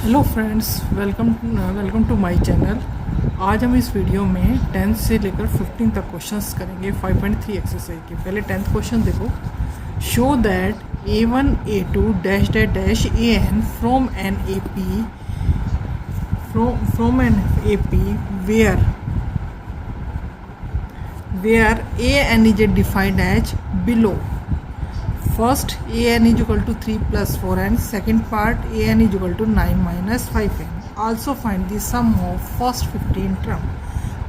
Hello friends, welcome to my channel. आज हम इस वीडियो में 10th से लेकर 15 तक क्वेश्चंस करेंगे 5.3 एक्सरसाइज के। पहले 10th क्वेश्चन देखो। Show that A1 A2 dash dash dash AN from n AP where AN is defined as below. First, AN is equal to 3 plus 4n. Second part, AN is equal to 9 minus 5n. Also find the sum of first 15 term.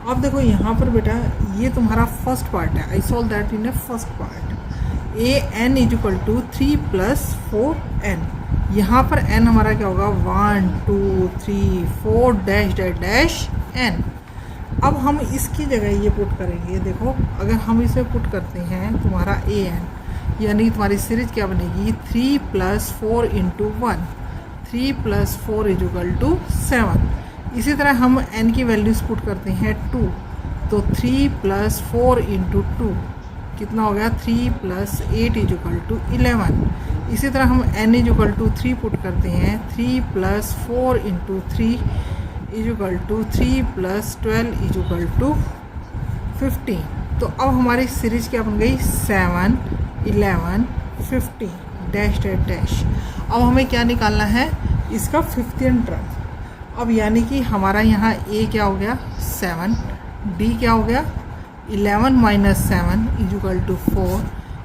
अब देखो यहाँ पर बेटा ये तुम्हारा first part है। I solve that in a first part. AN is equal to 3 plus 4n। यहाँ पर n हमारा क्या होगा 1 2 3 4 डैश डैश डैश n। अब हम इसकी जगह ये पुट करेंगे। देखो अगर हम इसे पुट करते हैं तुम्हारा AN, यानी तुम्हारी सीरीज क्या बनेगी 3 plus 4 into 1। 3 plus 4 is equal to 7। इसी तरह हम n की वैल्यूज पुट करते हैं 2, तो 3 प्लस 4 इंटू 2 कितना हो गया 3 प्लस 8 इज इक्वल टू 11। इसी तरह हम n is equal to 3 put करते हैं। 3 plus 4 into 3 is equal to 3 plus 12 is equal to 15। तो अब हमारी सीरीज क्या बन गई 7 11 50 डैश डैश डैश। अब हमें क्या निकालना है इसका 15 टर्म। अब यानी कि हमारा यहाँ A क्या हो गया 7, D क्या हो गया 11 माइनस 7 इज इक्वल टू 4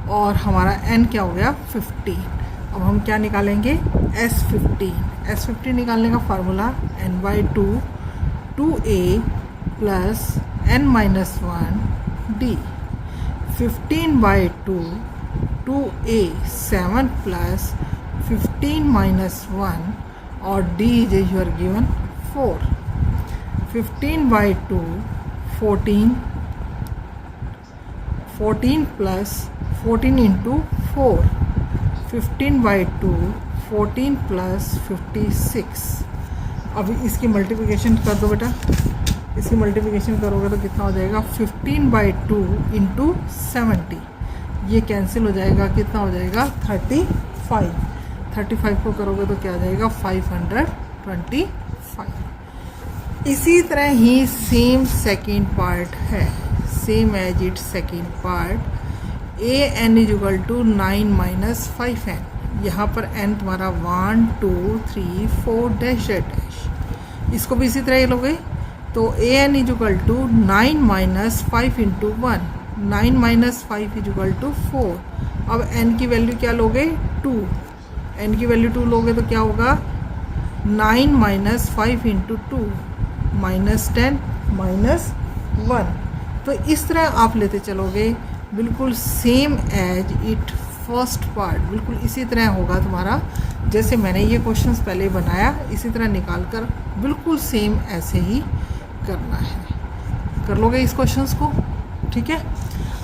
और हमारा N क्या हो गया 15। अब हम क्या निकालेंगे S15 निकालने का formula n/2 2A plus n minus 1 D। 15/2 2A 7 plus 15 minus 1 और D is your given 4। 15/2 14 14 plus 14 into 4। 15/2 14 plus 56। अब इसकी मल्टीप्लिकेशन कर दो बेटा। इसकी मल्टीप्लिकेशन करोगे तो कितना हो जाएगा 15/2 इंटू 70। ये कैंसिल हो जाएगा, कितना हो जाएगा 35। 35 को करोगे तो क्या आ जाएगा 525। इसी तरह ही सेम सेकेंड पार्ट है, same as it second part. AN is equal to 9 minus 5n। यहाँ पर n तुम्हारा 1 2 3 4 डैश डैश। इसको भी इसी तरह ये लोगे तो AN is equal to 9 minus 5 into 1। 9 minus 5 is equal to 4। अब n की वैल्यू क्या लोगे 2। n की वैल्यू 2 लोगे तो क्या होगा 9 माइनस 5 इंटू 2 माइनस 10 माइनस 1। तो इस तरह आप लेते चलोगे, बिल्कुल same as it first part, बिल्कुल इसी तरह होगा तुम्हारा। जैसे मैंने ये क्वेश्चंस पहले बनाया इसी तरह निकाल कर बिल्कुल सेम ऐसे ही करना है। कर लोगे इस क्वेश्चंस को, ठीक है।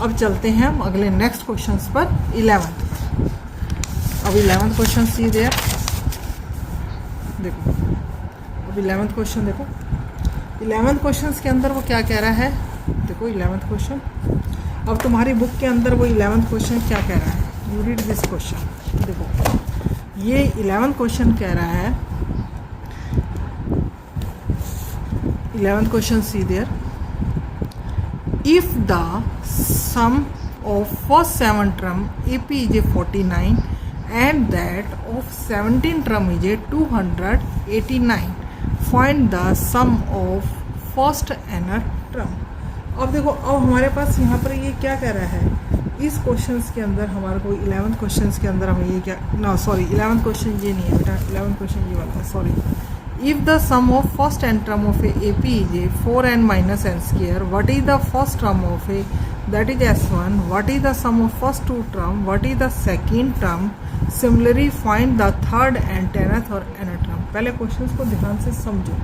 अब चलते हैं हम अगले नेक्स्ट क्वेश्चंस पर 11th। अब 11th क्वेश्चन सी देयर। देखो अब 11th क्वेश्चन देखो। 11th क्वेश्चन के अंदर वो क्या कह रहा है, देखो 11th क्वेश्चन। अब तुम्हारी बुक के अंदर वो 11th क्वेश्चन क्या कह रहा है, यू रीड दिस क्वेश्चन। देखो ये 11th क्वेश्चन कह रहा है, 11th question see there, if the sum of first 7 term AP is a 49 and that of 17 term is a 289, find the sum of first n term। अब देखो अब हमारे पास यहाँ पर ये क्या कह रहा है इस क्वेश्चंस के अंदर हमारे को 11th क्वेश्चंस के अंदर हमें ये क्या ना सॉरी 11th क्वेश्चन ये नहीं है बेटा, 11th क्वेश्चन ये वाला है sorry. If the sum of first n term of a AP is a 4n minus n square, what is the first term of a that is S1? What is the sum of first two term? What is the second term? Similarly, find the third and 10th और nth term। पहले questions को ध्यान से समझो।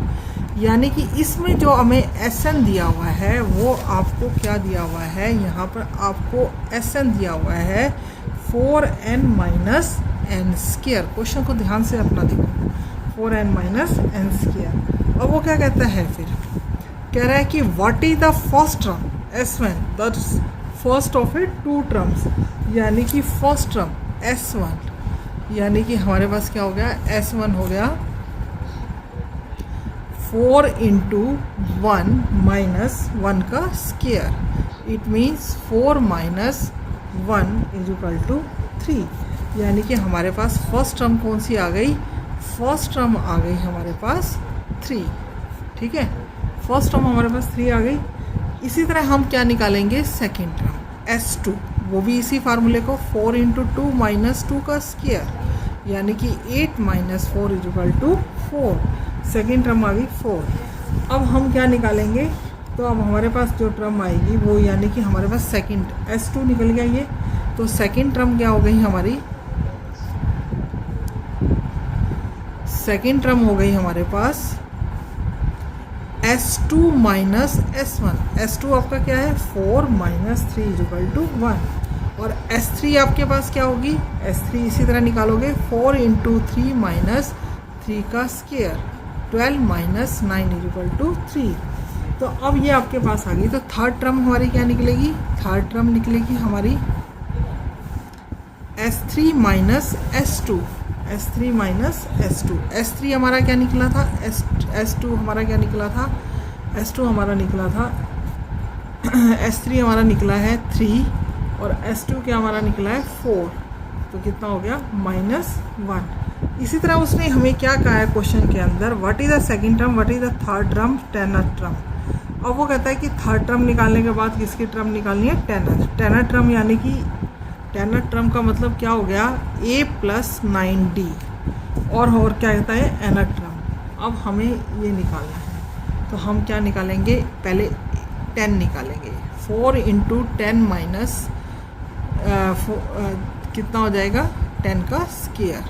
यानी कि इसमें जो हमें Sn दिया हुआ है वो आपको क्या दिया हुआ है, यहाँ पर आपको Sn दिया हुआ है 4n minus n square. Question को ध्यान से अपना देखो 4n माइनस n स्क्वायर। अब वो क्या कहता है, फिर कह रहा है कि what is the first term S1, the first of A 2 terms, यानी कि फर्स्ट टर्म S1, यानी कि हमारे पास क्या हो गया S1 हो गया 4 इंटू 1 माइनस 1 का square, it means 4 minus 1 is equal to 3। यानी कि हमारे पास फर्स्ट टर्म कौन सी आ गई, फर्स्ट टर्म आ गई हमारे पास 3। ठीक है, फर्स्ट टर्म हमारे पास 3 आ गई। इसी तरह हम क्या निकालेंगे, सेकेंड टर्म S2, वो भी इसी फार्मूले को 4 इंटू 2 माइनस 2 का स्केयर, यानी कि 8 minus 4 is equal to 4। Second term आ गई 4। अब हम क्या निकालेंगे, तो अब हमारे पास जो टर्म आएगी वो यानी कि हमारे पास सेकेंड S2 निकल गया ये, तो सेकेंड टर्म क्या हो गई हमारी, सेकेंड टर्म हो गई हमारे पास S2 माइनस S1। S2 आपका क्या है, 4 माइनस 3 इज इक्वल टू 1। और S3 आपके पास क्या होगी, S3 इसी तरह निकालोगे, 4 इंटू 3 माइनस 3 का square, 12 minus 9 is equal to 3। तो अब ये आपके पास आ गई। तो थर्ड टर्म हमारी क्या निकलेगी, थर्ड टर्म निकलेगी हमारी S3 minus S2, S3 minus S2। S3 हमारा क्या निकला था, S2 हमारा क्या निकला था, S2 हमारा निकला था S3 हमारा निकला है 3 और S2 क्या हमारा निकला है 4। तो कितना हो गया, -1। इसी तरह उसने हमें क्या कहा है क्वेश्चन के अंदर, what is the second term, what is the third term, tenth term. अब वो कहता है कि थर्ड टर्म निकालने के बाद किसकी टर्म निकालनी है, टेनथ टर्म, यानी कि टेनथ टर्म का मतलब क्या हो गया, A प्लस 9D। और क्या कहता है, एनथ टर्म। अब हमें ये निकालना है, तो हम क्या निकालेंगे, पहले 10 निकालेंगे। 4 इंटू 10 माइनस कितना हो जाएगा, 10 का स्केयर,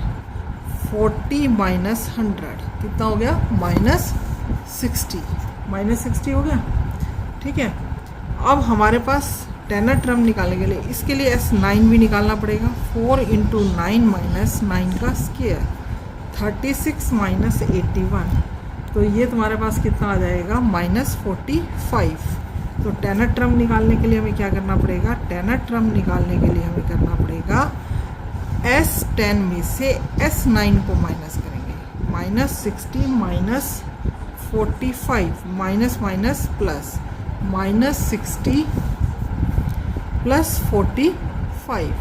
40 माइनस 100 कितना हो गया, -60, -60 हो गया। ठीक है, अब हमारे पास टेनथ टर्म निकालने के लिए, इसके लिए S9 भी निकालना पड़ेगा। 4 इंटू 9 माइनस 9 का स्केयर, 36 माइनस 81, तो ये तुम्हारे पास कितना आ जाएगा, -45। तो टेनथ टर्म निकालने के लिए हमें क्या करना पड़ेगा, टेनथ टर्म निकालने के लिए हमें करना पड़ेगा S10 में से S9 को माइनस करेंगे, -60 minus 45 minus minus plus, -60 plus 45,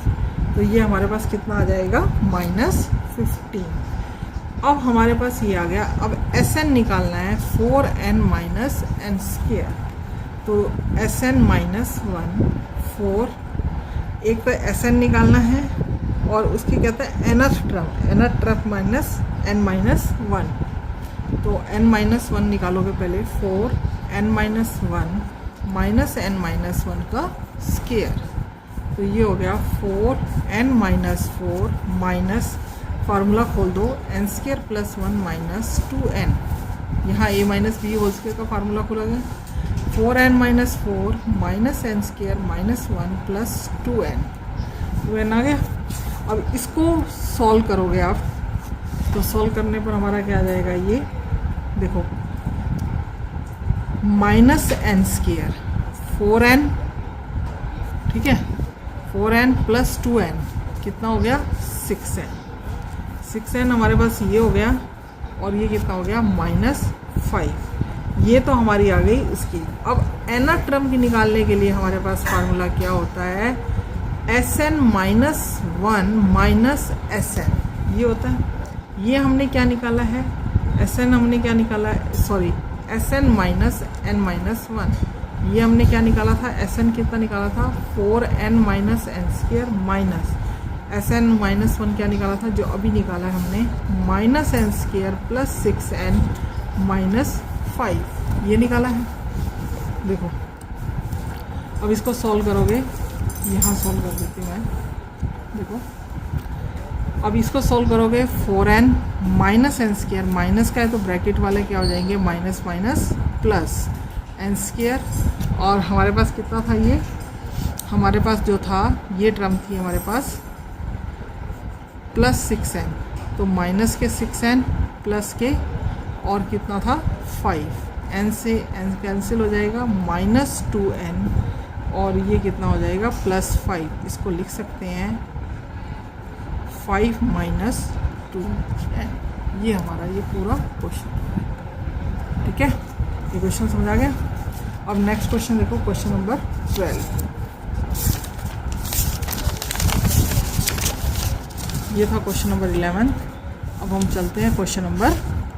तो ये हमारे पास कितना आ जाएगा, -15। अब हमारे पास ये आ गया। अब Sn निकालना है, 4n माइनस n स्क्वायर, तो Sn माइनस 1 4, एक तो Sn निकालना है और उसकी कहता है nth term minus n minus 1, तो n माइनस 1 निकालोगे पहले, 4n minus 1 minus n minus 1 का स्केयर, तो ये हो गया 4n माइनस 4 माइनस, फार्मूला खोल दो, n square plus 1 minus 2n, यहाँ a minus B whole square का फार्मूला खोला गया, 4n minus 4 minus n square minus 1 plus 2n आ गया। अब इसको सॉल्व करोगे आप, तो सॉल्व करने पर हमारा क्या आ जाएगा, ये देखो, माइनस n स्केयर 4n, ठीक है, 4n प्लस 2n कितना हो गया, 6n हमारे पास ये हो गया, और ये कितना हो गया, -5। ये तो हमारी आ गई इसकी। अब nth टर्म की निकालने के लिए हमारे पास फार्मूला क्या होता है, Sn माइनस 1 माइनस Sn, ये होता है। ये हमने क्या निकाला है, Sn हमने क्या निकाला है, sorry, Sn minus n minus 1, ये हमने क्या निकाला था, Sn कितना निकाला था, 4n minus n square minus Sn minus 1 क्या निकाला था, जो अभी निकाला है हमने, minus n square plus 6n minus 5, ये निकाला है। देखो, अब इसको सॉल्व करोगे, यहाँ सॉल्व कर देती हूँ मैं, देखो, अब इसको सॉल्व करोगे, 4n minus n square, minus का है तो ब्रैकेट वाले क्या हो जाएंगे, minus minus plus n square, और हमारे पास कितना था, ये हमारे पास जो था, ये टर्म थी हमारे पास प्लस 6n, तो माइनस के 6n प्लस के, और कितना था 5, n से n कैंसिल हो जाएगा, -2n, और ये कितना हो जाएगा, +5, इसको लिख सकते हैं 5 - 2n। ये हमारा ये पूरा क्वेश्चन है। ठीक है, ये क्वेश्चन समझ आ गया। अब नेक्स्ट क्वेश्चन देखो, क्वेश्चन नंबर 12। ये था क्वेश्चन नंबर 11। अब हम चलते हैं क्वेश्चन नंबर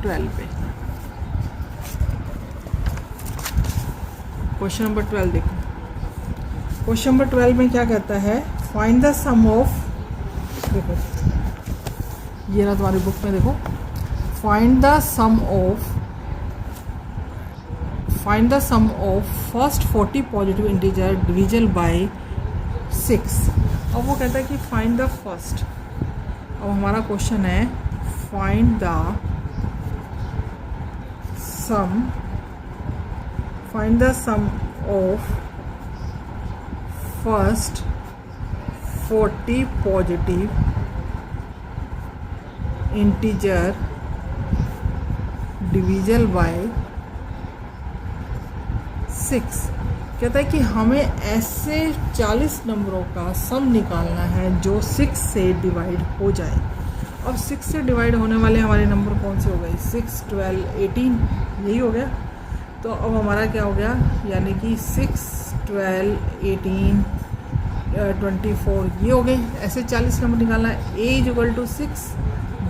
12 पे। क्वेश्चन नंबर 12 देखो। क्वेश्चन नंबर 12 में क्या कहता है, फाइंड द सम ऑफ, देखो ये ना तुम्हारी बुक में देखो, find the sum of first 40 positive integer divisible by 6। अब वो कहता है कि फाइंड द फर्स्ट। अब हमारा क्वेश्चन है find the sum of first 40 positive integer divisible by 6। कहता है कि हमें ऐसे 40 नंबरों का सम निकालना है जो 6 से डिवाइड हो जाए। अब 6 से डिवाइड होने वाले हमारे नंबर कौन से हो गए, 6, 12, 18, यही हो गया। तो अब हमारा क्या हो गया, यानी कि 6, 12, 18, 24 ये हो गए। ऐसे 40 नंबर निकालना है। a = 6,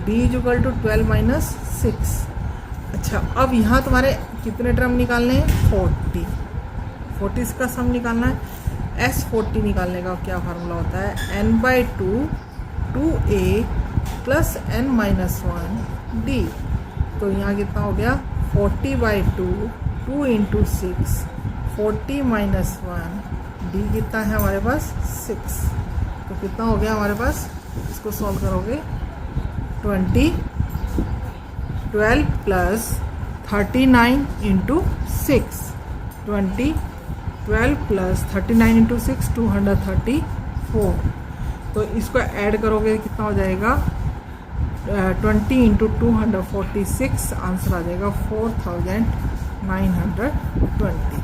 b = 12 - 6। अच्छा, अब यहाँ तुम्हारे कितने टर्म निकालने हैं, 40 का सम निकालना है। S40 निकालने का क्या फार्मूला होता है, n/2 2a + n-1 d। तो यहाँ कितना हो गया, 40/2 2 × 6 40 - 1 d कितना है हमारे पास, 6। तो कितना हो गया हमारे पास, इसको सॉल्व करोगे 12 + 39 × 6 20 12 + 39 × 6 234। तो इसको ऐड करोगे कितना हो जाएगा, 20 × 246, आंसर आ जाएगा 4920।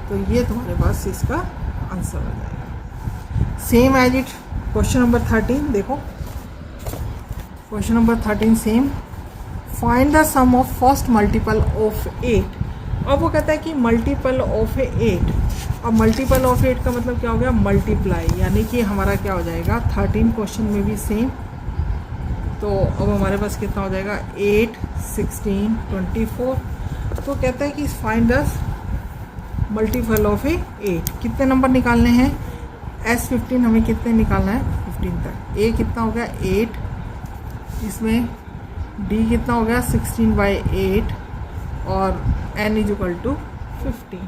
तो ये तुम्हारे पास इसका आंसर आ जाएगा। Same as it question number 13 देखो। Question number 13 same, find the sum of first multiple of 8। अब वो कहता है कि मल्टीपल ऑफ 8। अब मल्टीपल ऑफ 8 का मतलब क्या हो गया, मल्टीप्लाई, यानी कि हमारा क्या हो जाएगा, 13 क्वेश्चन में भी सेम। तो अब हमारे पास कितना हो जाएगा, 8, 16, 24। तो कहता है कि फाइंड द मल्टीपल ऑफ 8। कितने नंबर निकालने हैं, S15 हमें कितने निकालना है, 15 तक। A कितना हो गया, 8, इसमें D कितना हो गया, 16/8, और n = 15।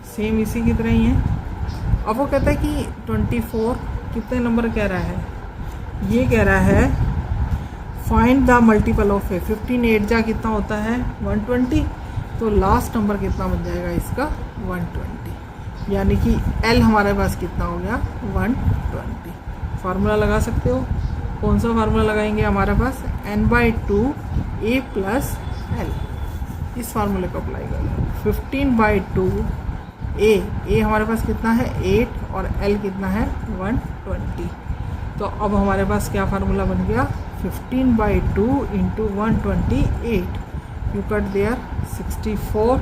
सेम इसी की तरह ही है। अब वो कहता है कि 24 कितने नंबर कह रहा है, ये कह रहा है फाइंड द मल्टीपल ऑफ 15 8 जा कितना होता है, 120। तो लास्ट नंबर कितना बन जाएगा इसका, 120, यानी कि L हमारे पास कितना हो गया, 120। फार्मूला लगा सकते हो, कौन सा फार्मूला लगाएंगे, हमारे पास n/2 a + L। इस फार्मूले को अप्लाई करें, 15/2 a हमारे पास कितना है, 8, और L कितना है, 120। तो अब हमारे पास क्या फार्मूला बन गया, 15/2 × 128, यू कट देयर 64।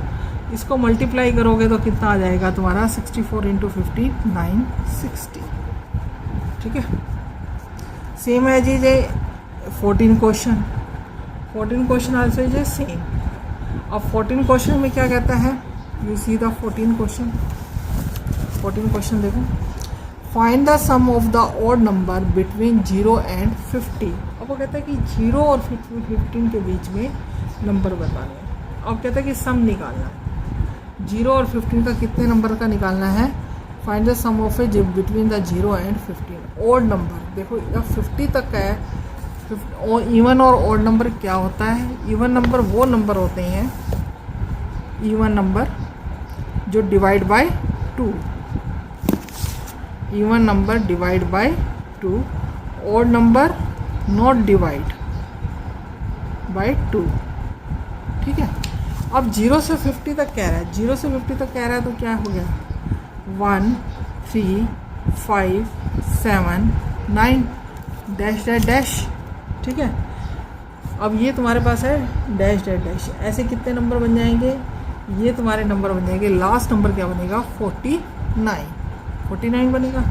इसको मल्टीप्लाई करोगे तो कितना आ जाएगा तुम्हारा, 64 × 15 960। ठीक है, same as is a 14 question also is a same. अब 14 क्वेश्चन में क्या कहता है, यू सी द 14 क्वेश्चन देखो, find the sum of the odd number between 0 and 50। अब वो कहता है कि 0 और 15 के बीच में नंबर बताने हैं। अब कहता है कि सम निकालना है, 0 और 15 का कितने नंबर का निकालना है, find the sum of a between the 0 and 15। Odd number देखो, अब 50 तक का है। इवन और ऑड नंबर क्या होता है, इवन नंबर वो नंबर होते हैं, इवन नंबर जो divide by 2, even number divide by 2, odd number not divide by 2। ठीक है, अब 0 से 50 तक कह रहा है, 0 से 50 तक कह रहा है, तो क्या हो गया, 1 3 5 7 9 डैश डैश डैश। ठीक है, अब ये तुम्हारे पास है डैश डैश डैश, ऐसे कितने नंबर बन जाएंगे, ये तुम्हारे नंबर बन जाएंगे। लास्ट नंबर क्या बनेगा 49 बनेगा।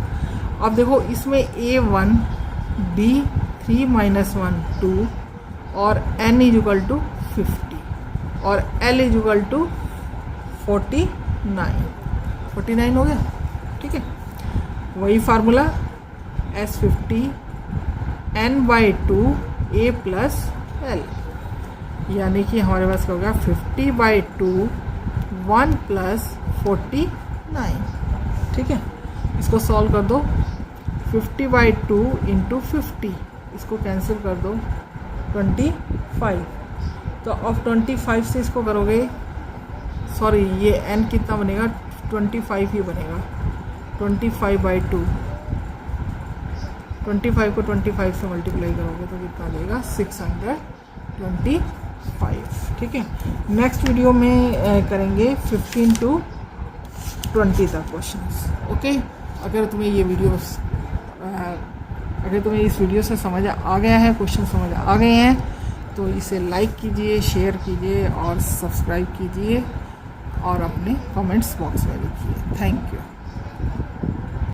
अब देखो इसमें A1 B3 - 1 2 और N = 50 और L = 49 हो गया। ठीक है, वही formula S50 N/2 A + L, यानी कि हमारे पास क्या हो गया 50/2 1 + 49। ठीक है, इसको सॉल्व कर दो। 50/2 × 50, इसको कैंसिल कर दो 25। तो अब 25 से इसको करोगे, सॉरी ये n कितना बनेगा 25 ही बनेगा। 25/2, 25 को 25 से मल्टीप्लाई करोगे तो कितना देगा 625। ठीक है, नेक्स्ट वीडियो में करेंगे 15 to 20 तक क्वेश्चंस। ओके, अगर तुम्हें ये अगर तुम्हें इस वीडियो से समझ आ गया है, क्वेश्चन समझ आ गए हैं, तो इसे लाइक कीजिए, शेयर कीजिए और सब्सक्राइब कीजिए और अपने कमेंट्स बॉक्स में लिखिए। Thank you.